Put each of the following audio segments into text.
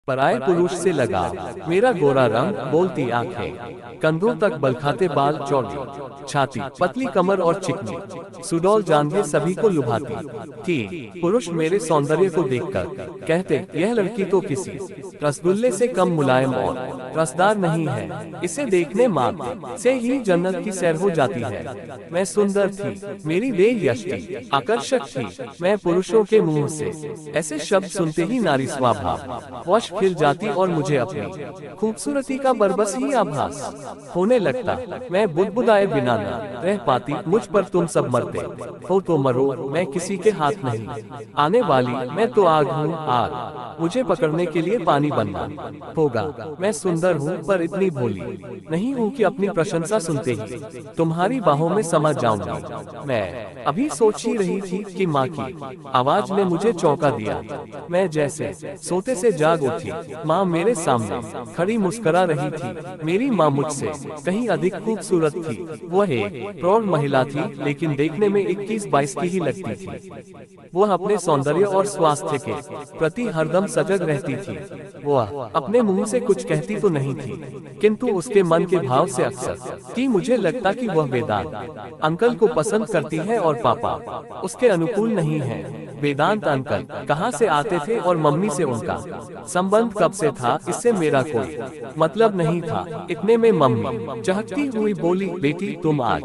पराये पुरुष से लगा, मेरा गोरा रंग, बोलती आंखें, कंधों तक बलखाते बाल, चौड़ी छाती, पतली कमर और चिकनी सुडौल जांघें सभी को लुभाती थी। पुरुष मेरे सौंदर्य को देखकर कहते, यह लड़की तो किसी रसगुल्ले से कम मुलायम और रसदार नहीं है, इसे देखने मात्र से ही जन्नत की सैर हो जाती है। मैं सुंदर थी, मेरी देह यष्टि आकर्षक थी। मैं पुरुषों के मुंह से ऐसे शब्द सुनते ही नारी स्वभाव वश खिल जाती और मुझे अपनी खूबसूरती का बरबस ही आभास होने लगता। मैं बुदबुदाए बिना न रह पाती, मुझ पर तुम सब मरते हो तो मरो, मैं किसी के हाथ नहीं आने वाली, मैं तो आग हूँ, आग मुझे पकड़ने के लिए पानी बनना होगा। मैं सुंदर हूँ पर इतनी भोली नहीं हूँ कि अपनी प्रशंसा सुनते ही तुम्हारी बाहों में समा जाऊंगी। मैं अभी सोच ही रही थी कि माँ की आवाज ने मुझे चौंका दिया। मैं जैसे सोते से जाग उठी। माँ मेरे सामने खड़ी मुस्कुरा रही थी। मेरी माँ मुझसे कहीं अधिक खूबसूरत थी। वह एक प्रौढ़ महिला थी, लेकिन देखने में 21-22 की ही लगती थी। वह अपने सौंदर्य और स्वास्थ्य के प्रति हरदम सजग रहती थी। वह अपने मुंह से कुछ कहती तो नहीं थी, किंतु उसके मन के भाव से अक्सर कि मुझे लगता कि वह वेदांत अंकल को पसंद करती है और पापा उसके अनुकूल नहीं है। वेदांत अंकल कहाँ से आते थे और मम्मी से उनका संबंध कब से था, इससे मेरा कोई मतलब नहीं था। इतने में मम्मी चहकती हुई बोली, बेटी तुम आज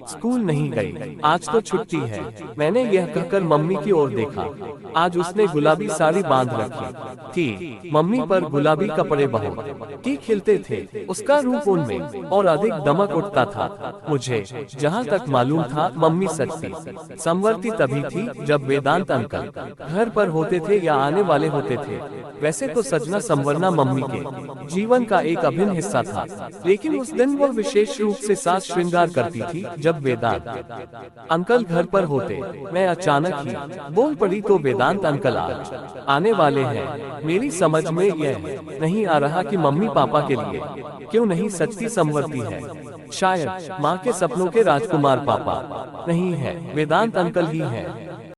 स्कूल नहीं गई, आज तो छुट्टी है। मैंने यह कहकर मम्मी की ओर देखा। आज उसने गुलाबी साड़ी बांध रखी थी। मम्मी पर गुलाबी कपड़े बहुत ही खिलते थे। उसका रूप उनमें और अधिक दमक उठता था। मुझे जहाँ तक मालूम था, मम्मी सजती संवरती तभी थी जब वेदांत अंकल घर पर होते थे या आने वाले होते थे। वैसे तो सजना संवरना मम्मी के जीवन का एक अभिन्न हिस्सा था, लेकिन उस दिन वह विशेष रूप से साज श्रृंगार करती थी जब वेदांत अंकल घर पर होते। मैं अचानक ही बोल पड़ी, तो वेदांत अंकल आज आने वाले हैं। मेरी समझ में यह नहीं आ रहा कि मम्मी पापा के लिए क्यों नहीं सजती संवरती है। शायद माँ के सपनों के राजकुमार पापा नहीं है, वेदांत अंकल ही है।